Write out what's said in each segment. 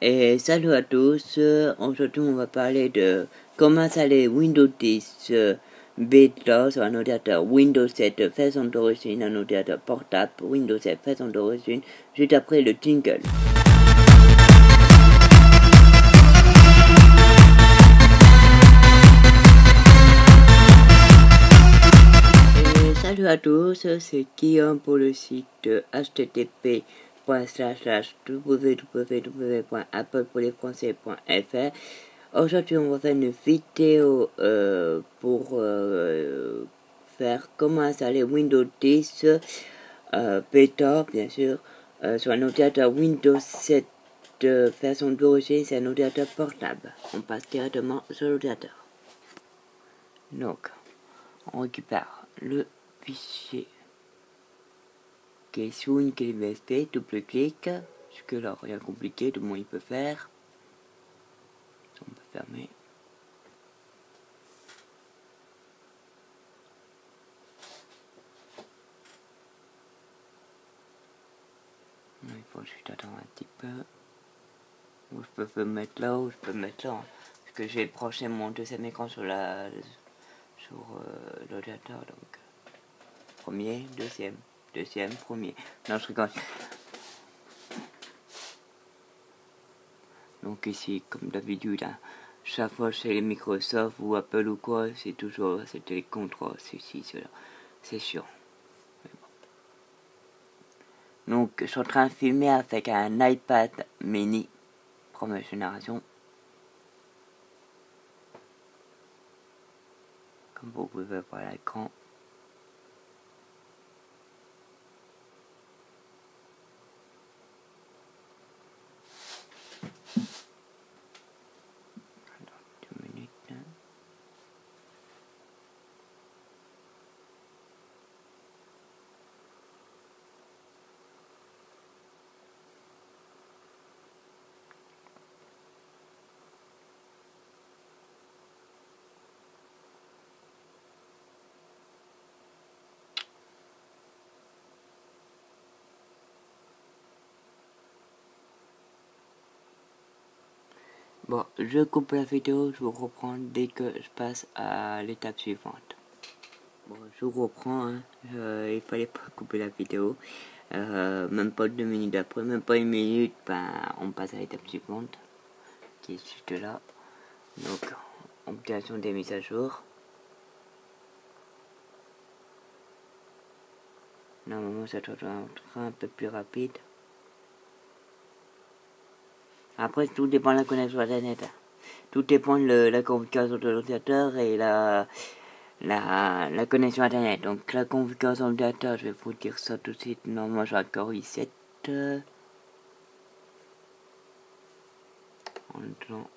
Et salut à tous, aujourd'hui on va parler de comment installer Windows 10 bêta sur un ordinateur Windows 7 façon d'origine, un ordinateur portable Windows 7 façon d'origine, juste après le jingle. Et salut à tous, c'est Guillaume pour le site http://www.applepourlesfrançais.fr. Aujourd'hui, on va faire une vidéo pour faire comment installer Windows 10 bêta, bien sûr, sur un ordinateur Windows 7 façon d'origine, c'est un ordinateur portable. On passe directement sur l'ordinateur. Donc, on récupère le fichier qui est sous une clé USB, double-clic, jusque là rien compliqué, tout le monde il peut faire. On peut fermer. Il faut juste attendre un petit peu. Ou je peux me mettre là, ou je peux me mettre là. Parce que j'ai branché mon deuxième écran sur l'ordinateur, donc premier, deuxième, premier. Non, je rigole. Donc ici, comme d'habitude, hein, chaque fois chez les Microsoft ou Apple ou quoi, c'est toujours c'était les contrôles, ceci, cela. C'est sûr. Bon. Donc je suis en train de filmer avec un iPad mini, première génération. Comme vous pouvez voir à l'écran. Bon, je coupe la vidéo, je vous reprends dès que je passe à l'étape suivante. Bon, je vous reprends, hein. Il fallait pas couper la vidéo. Même pas 2 minutes après, même pas 1 minute, ben, on passe à l'étape suivante, qui est juste là. Donc, obtention des mises à jour. Normalement, ça doit être un peu plus rapide. Après, tout dépend de la connexion Internet. Tout dépend de la configuration de l'ordinateur et la connexion Internet. Donc, la configuration de l'ordinateur, je vais vous dire ça tout de suite. Normalement, j'ai un Core i7. En temps.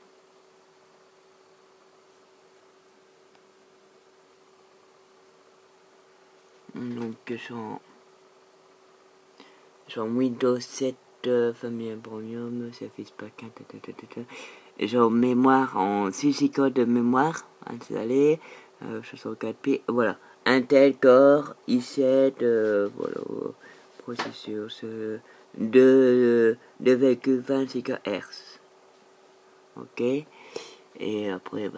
Donc, je suis en Windows 7 Family Premium, Surface Pack 1, et j'ai en mémoire, en 6 Go de mémoire installé, 64p, voilà, Intel Core i7, voilà, processeur 2,26 GHz, ok, et après,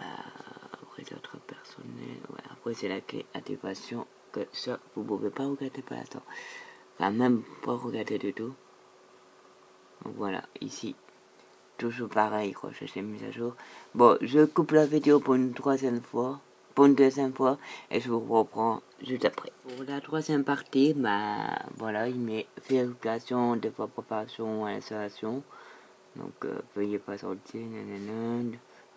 après c'est autre personnel, ouais, après c'est la clé activation, que ça, vous pouvez pas regarder par l'instant, enfin même pas regarder du tout. Donc voilà, ici, toujours pareil, quoi, je l'ai mis à jour. Bon, je coupe la vidéo pour une deuxième fois, et je vous reprends juste après. Pour la troisième partie, voilà, il met vérification, des fois préparation à l'installation. Donc, veuillez patienter,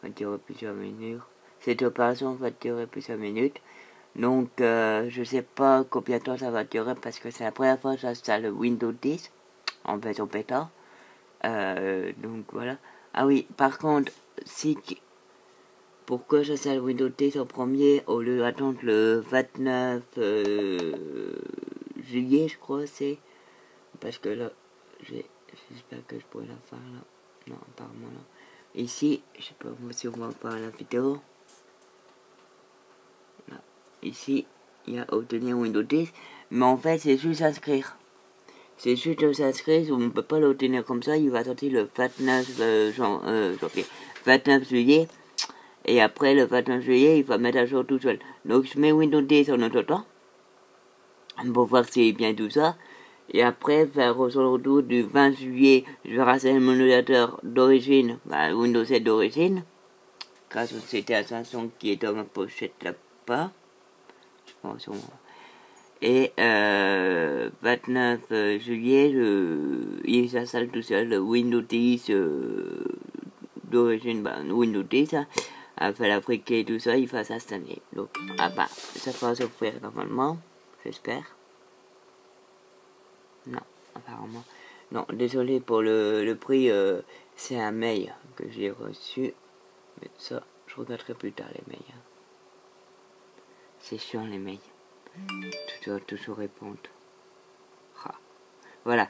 va durer plusieurs minutes. Cette opération va durer plusieurs minutes. Donc, je sais pas combien de temps ça va durer parce que c'est la première fois que j'installe Windows 10 en version bêta. Donc voilà. Ah oui, par contre, pourquoi j'installe Windows 10 en premier au lieu d'attendre le 29 juillet, je crois, c'est. Parce que là, j'espère que je pourrais la faire là. Non, apparemment là. Ici, je sais pas si on va voir la vidéo. Là. Ici, il y a obtenir Windows 10. Mais en fait, c'est juste inscrire. c'est juste de s'inscrire, on ne peut pas l'obtenir comme ça, il va sortir le 29 juillet, et après le 29 juillet, il va mettre à jour tout seul. Donc je mets Windows 10 en autre temps, pour voir si c'est bien tout ça, et après, vers son retour du 20 juillet, je vais raser mon ordinateur d'origine, Windows 7 d'origine, grâce à cette installation qui est dans ma pochette là-bas, je pense. Et 29 juillet, il s'installe tout seul Windows 10 d'origine, Windows 10, a fait la brique et tout ça, il va s'installer. Donc, ça va s'offrir normalement, j'espère. Non, apparemment. Non, désolé pour le prix, c'est un mail que j'ai reçu. Mais ça, je regarderai plus tard les mails. C'est chiant les mails. Tu dois toujours répondre. Voilà.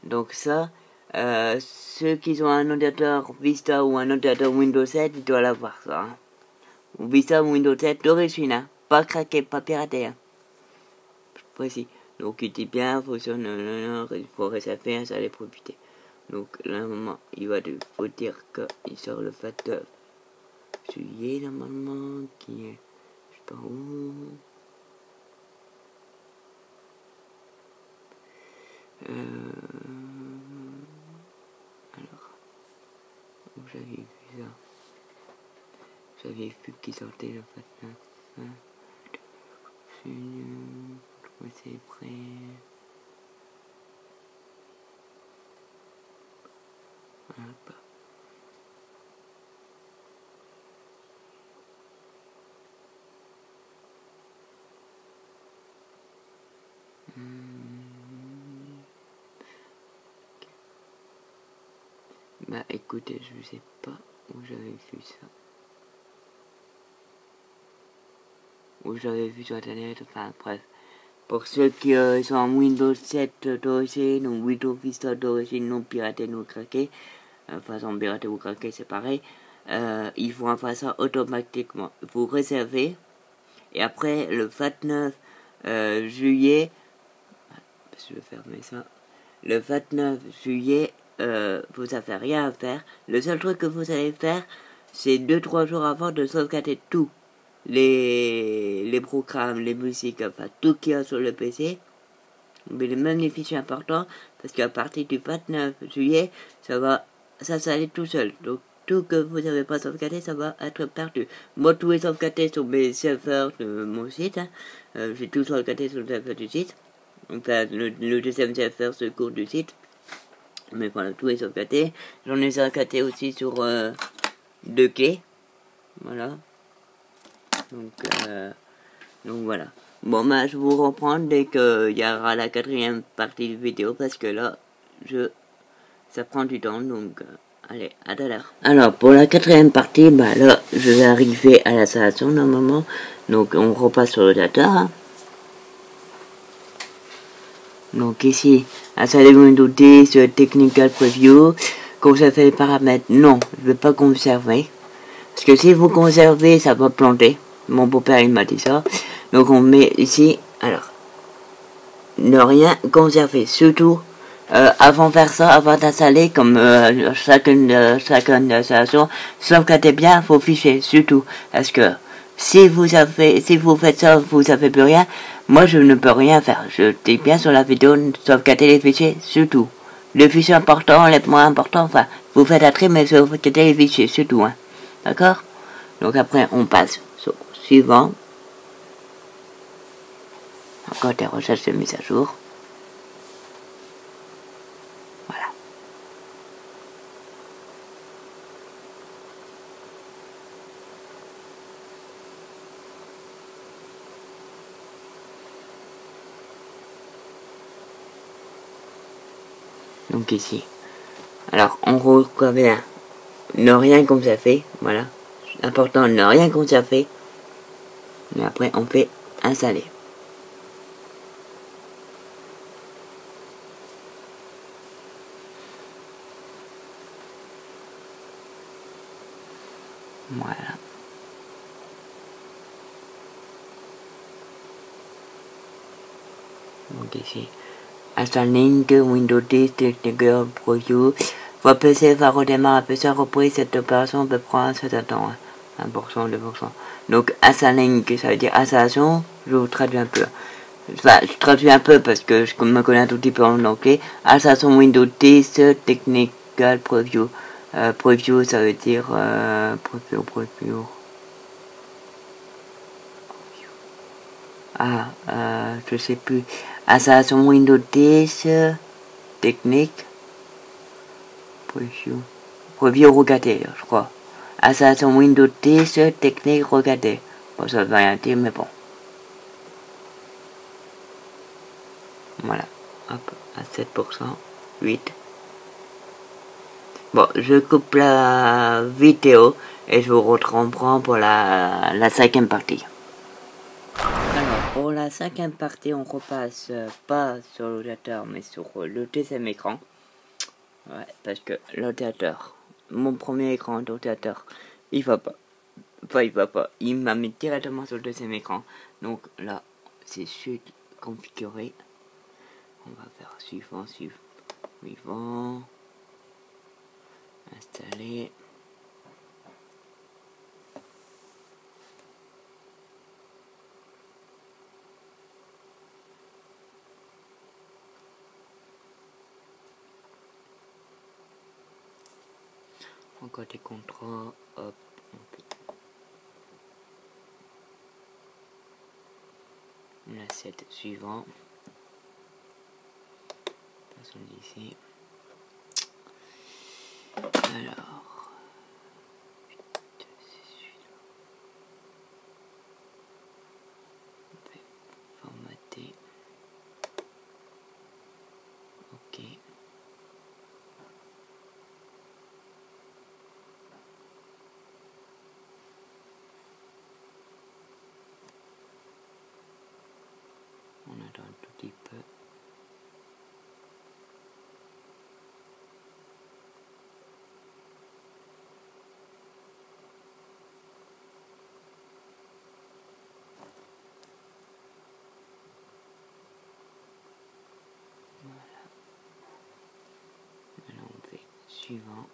Donc ça, ceux qui ont un ordinateur Vista ou un ordinateur Windows 7, ils doivent l'avoir ça. Hein. Vista ou Windows 7 d'origine, hein. Pas craqué, pas piraté. Hein. Précis. Donc il dit bien, fonctionne, il faut réserver, installer, profiter. Donc là, moment, il va faut dire qu'il sort le 29 juillet normalement, qui est, je sais pas où. Alors, où j'avais vu ça? J'avais vu qu'il sortait le 29. Hein. C'est prêt. Hop. Bah écoutez, je sais pas où j'avais vu ça. Où j'avais vu sur internet, enfin bref. Pour ceux qui sont en Windows 7 d'origine ou Windows Vista d'origine non piraté, non craqué, façon piraté ou craqué c'est pareil, ils vont faire ça automatiquement. Vous réservez et après le 29 juillet, je vais fermer ça, le 29 juillet, vous n'avez rien à faire. Le seul truc que vous allez faire, c'est 2-3 jours avant de sauvegarder tout. Les programmes, les musiques, enfin tout qu'il y a sur le PC, mais même les fichiers importants, parce qu'à partir du 29 juillet, ça va s'installer tout seul. Donc tout que vous n'avez pas sauvegardé, ça va être perdu. Moi, tout est sauvegardé sur mes serveurs de mon site. Hein. J'ai tout sauvegardé sur le serveur du site. Enfin, le deuxième serveur secours du site. Mais voilà, tout est sauvegardé. J'en ai sauvegardé aussi sur 2 clés. Voilà. Donc voilà. Bon, je vous reprends dès qu'il y aura la 4e partie de vidéo parce que là, ça prend du temps. Donc, allez, à tout à l'heure. Alors, pour la 4e partie, là, je vais arriver à l'installation normalement. Donc, on repasse sur le data. Hein. Donc ici, installer Windows 10, Technical Preview, conserver les paramètres, non, je ne vais pas conserver. Parce que si vous conservez, ça va planter. Mon beau-père, il m'a dit ça. Donc on met ici, alors, ne rien conserver. Surtout, avant de faire ça, avant d'installer, comme chacune installation, sauvegardez bien vos fichiers, surtout. Parce que si vous faites ça, vous savez plus rien, moi je ne peux rien faire. Je dis bien sur la vidéo, sauvegardez les fichiers, surtout. Les fichiers importants, les moins importants, enfin, vous faites un tri, mais sauvegardez les fichiers, surtout, hein. D'accord? Donc après, on passe sur suivant. Encore des recherches de mise à jour. Voilà. Donc ici. Alors, en gros, quoi bien, ne rien conserver, voilà. Important, ne rien conserver. Et après, on fait installer. Voilà. Donc ici, Installing Windows 10 Technical Preview. Votre PC va redémarrer à plusieurs reprises. Cette opération peut prendre un certain temps. 1%, 2%. Donc, installing, ça veut dire installation. Je vous traduis un peu. Enfin, je traduis un peu parce que je me connais un tout petit peu en anglais. Installation Windows 10 Technical Preview. Preview, ça veut dire preview. Je sais plus. Installation Windows 10 technique. Preview regardez, je crois. Installation Windows 10 technique regardez. Bon, ça veut rien dire, mais bon. Voilà. Hop, à 7%. 8. Bon, je coupe la vidéo et je vous reprends pour la cinquième partie. Alors, pour la cinquième partie, on repasse pas sur l'ordinateur, mais sur le deuxième écran. Ouais, parce que l'ordinateur, mon premier écran d'ordinateur, il va pas. Enfin, il va pas. Il m'a mis directement sur le deuxième écran. Donc là, c'est configuré. On va faire suivant. Installer. Encore des contrôles. Hop. L'asset suivant. Passons ici. Alors. Formater. Ok. On attend un tout petit peu. Maintenant on fait suivant.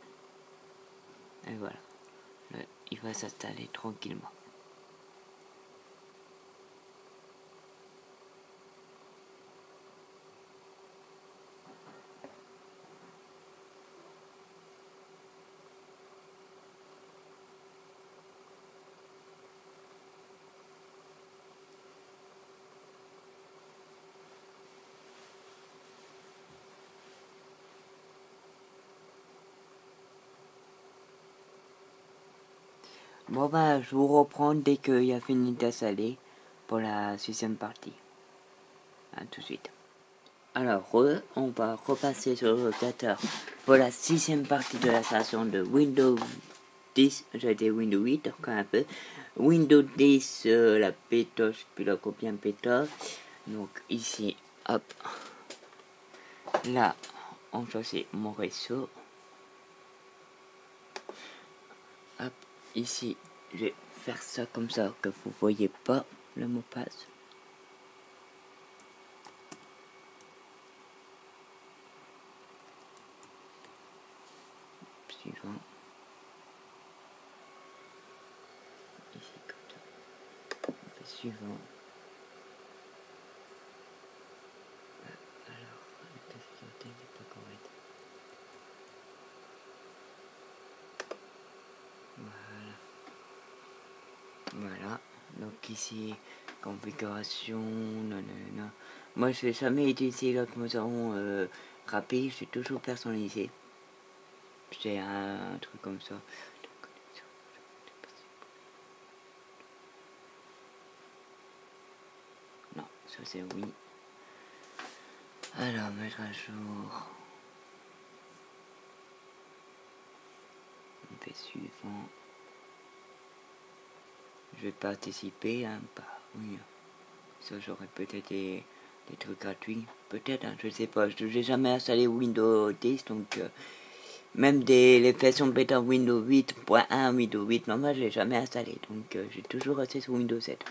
Et voilà. Là, il va s'installer tranquillement. Bon bah je vous reprends dès qu'il a fini d'installer pour la sixième partie. A tout de suite. Alors on va repasser sur l'ordinateur pour la sixième partie de l'installation de Windows 10. J'ai dit Windows 8 encore un peu. Windows 10 la pétoche puis la copie en pétoche. Donc ici hop. Là on choisit mon réseau. Hop, ici, je vais faire ça comme ça que vous voyez pas le mot passe. Suivant. Ici comme ça. On fait suivant. Alors, la sécurité n'est pas correcte. Voilà. Donc ici, configuration, nanana. Moi, je n'ai jamais utilisé l'automation rapide, je suis toujours personnalisé. J'ai un truc comme ça. Non, ça c'est oui. Alors, mettre à jour. On fait suivant. Je vais participer, hein, bah oui. Ça j'aurais peut-être des trucs gratuits. Peut-être, hein, je sais pas. Je n'ai jamais installé Windows 10, donc même les versions bêta Windows 8.1, Windows 8, moi je l'ai jamais installé. Donc j'ai toujours resté sur Windows 7.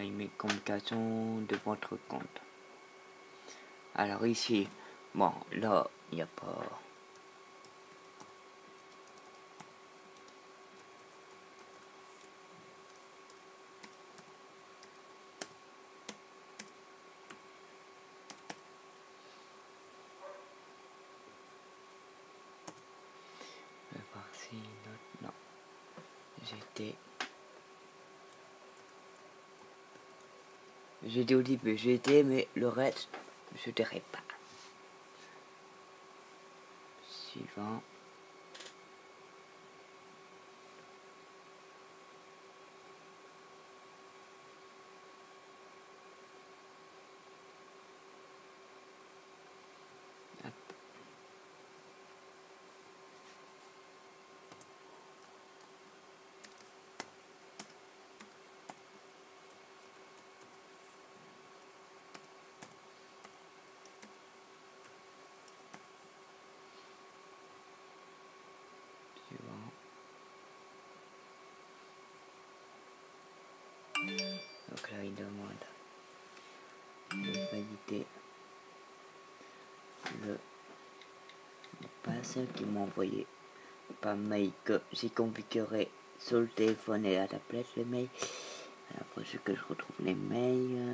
là, il met communication de votre compte. Alors ici, bon, là, il n'y a pas... Je vais voir si... Non. J'étais au début, mais le reste, je dirais pas. Suivant. Hop. Suivant. Donc là, il demande de valider le passe qu'ils m'ont envoyé par mail, que j'ai configuré sur le téléphone et la tablette le mail. Alors, pour ce que je retrouve les mails.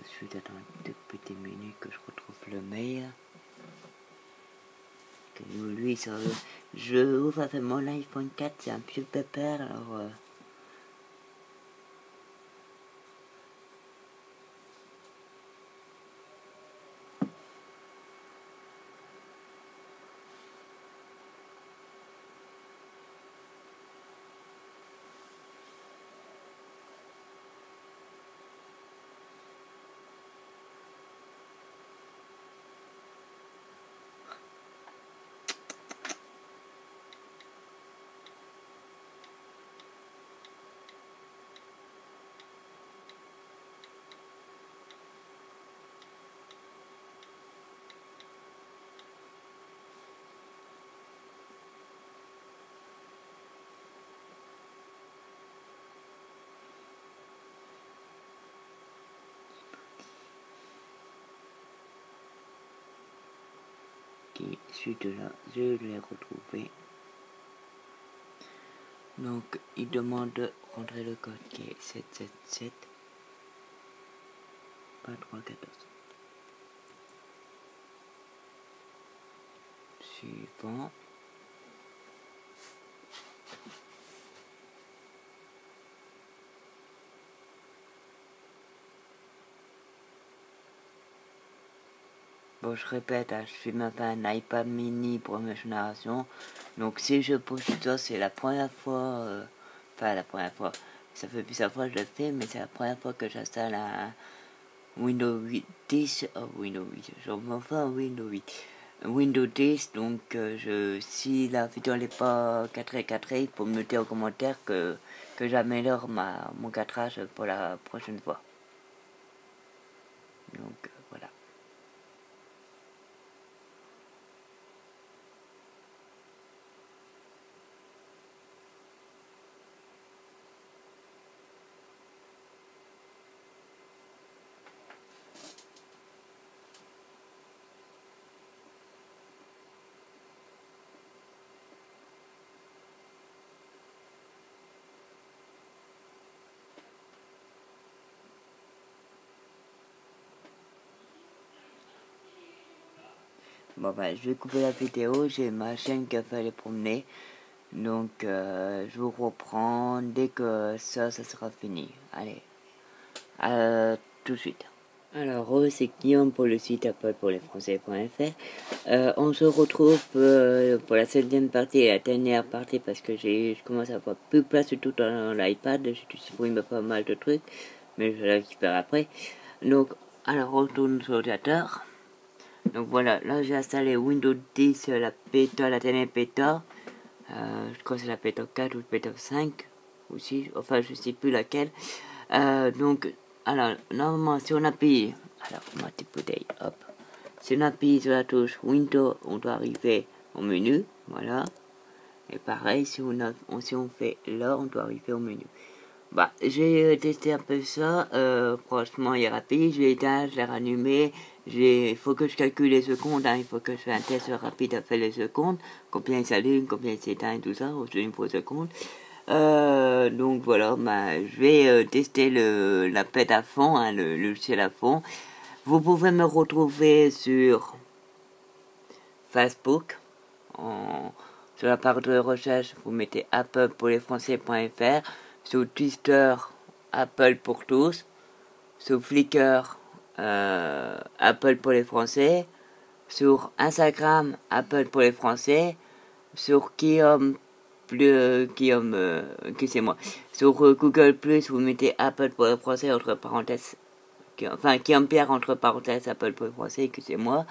Je suis d'attendre deux petites minutes que je retrouve le mail. Que lui, ça, je ouvre avec mon iPhone 4, c'est un vieux pépère, alors... Qui suite là, je l'ai retrouvé. Donc, il demande de rentrer le code qui est 777, pas 314. Suivant. Bon, je répète, je suis maintenant un iPad mini première génération. Donc, si je pose ça, c'est la première fois. Enfin, la première fois. Ça fait plusieurs fois que je le fais, mais c'est la première fois que j'installe un Windows 8 10. Windows 8. Je m'en fais un Windows 8. Windows 10, donc si la vidéo n'est pas cadrée, il faut me noter en commentaire que j'améliore mon cadrage pour la prochaine fois. Donc, voilà. Bon bah, je vais couper la vidéo, j'ai ma chaîne qui a fait les promener. Donc je vous reprends dès que ça sera fini. Allez, tout de suite. Alors, c'est Guillaume pour le site Apple pour les Français.fr. On se retrouve pour la 7e partie et la dernière partie parce que je commence à avoir plus de place du tout dans l'iPad. Je supprime pas mal de trucs, mais je la récupère après. Donc, alors, on retourne sur l'ordinateur. Donc voilà, là j'ai installé Windows 10, la bêta, la dernière bêta. Je crois que c'est la bêta 4 ou la bêta 5 aussi, enfin je sais plus laquelle. Donc, alors, normalement, si on appuie, alors, multi-bouteille, hop. Si on appuie sur la touche Windows, on doit arriver au menu, voilà. Et pareil, si on fait là, on doit arriver au menu. Bah, j'ai testé un peu ça, franchement, il est rapide, je l'ai éteint, je l'ai rallumé, il faut que je calcule les secondes, hein, il faut que je fasse un test rapide à faire les secondes, combien il s'allume, combien il s'éteint et tout ça, au une seconde. Donc voilà, bah, je vais tester la pète à fond, hein, le logiciel à fond. Vous pouvez me retrouver sur Facebook, sur la barre de recherche, vous mettez Apple pour les Français.fr, sur Twitter, Apple pour tous, sur Flickr, Apple pour les Français, sur Instagram, Apple pour les Français, sur Guillaume, que c'est moi, sur Google+, vous mettez Apple pour les Français entre parenthèses, Guillaume Pierre entre parenthèses, Apple pour les Français, que c'est moi.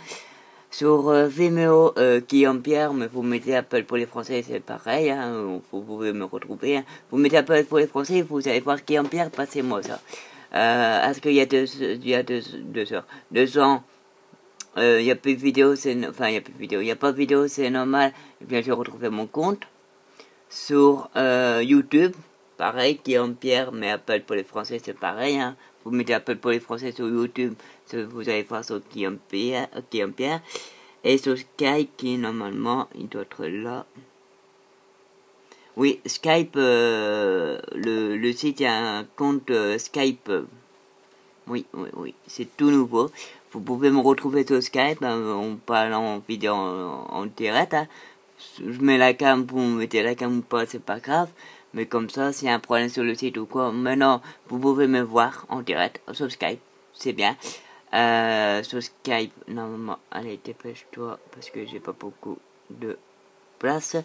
Sur Vimeo, Guillaume Pierre, mais vous mettez Apple pour les Français, c'est pareil, hein, vous pouvez me retrouver. Hein. Vous mettez Apple pour les Français, vous allez voir Guillaume Pierre, passez-moi ça. Est-ce qu'il y a deux ans, il n'y a plus de vidéo, enfin il n'y a plus de vidéo, il n'y a pas de vidéo, c'est normal. Et bien j'ai retrouvé mon compte. Sur YouTube, pareil, Guillaume Pierre, mais Apple pour les Français, c'est pareil, hein. Vous mettez Apple pour les Français sur YouTube, vous allez voir sur Guillaume Pierre. Et sur Skype, qui normalement, il doit être là. Oui, Skype, le site, il y a un compte Skype. Oui, c'est tout nouveau. Vous pouvez me retrouver sur Skype, hein, on parle en vidéo en direct. Hein. Je mets la cam, vous mettez la cam ou pas, c'est pas grave. Mais comme ça, s'il y a un problème sur le site ou quoi, maintenant, vous pouvez me voir en direct sur Skype. C'est bien. Sur Skype, normalement, allez, dépêche-toi, parce que j'ai pas beaucoup de place.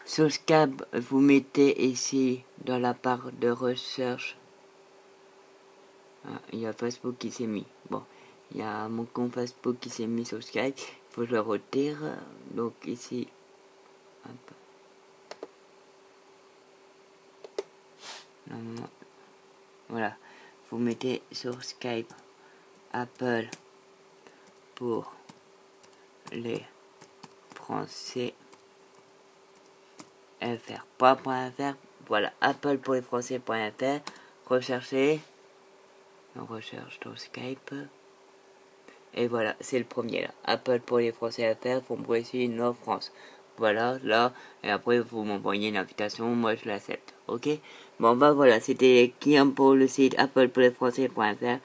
Sur Skype, vous mettez ici, dans la barre de recherche, il y a Facebook qui s'est mis. Bon, il y a mon compte Facebook qui s'est mis sur Skype. Il faut que je le retire. Donc ici, hop. Normalement, voilà. Vous mettez sur Skype Apple pour les Français .fr. Voilà, Apple pour les Français.fr. Recherchez. On recherche dans Skype. Et voilà, c'est le premier là. Apple pour les Français.fr pour me voici Nord France. Voilà, là. Et après, vous m'envoyez une invitation. Moi, je l'accepte. Ok? Bon, bah voilà, c'était Guillaume pour le site Apple pour les Français.fr.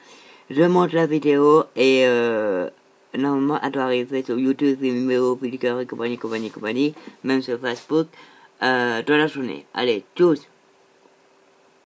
Je monte la vidéo et normalement, elle doit arriver sur YouTube, Vimeo, Flickr et compagnie, même sur Facebook, dans la journée. Allez, tchuss!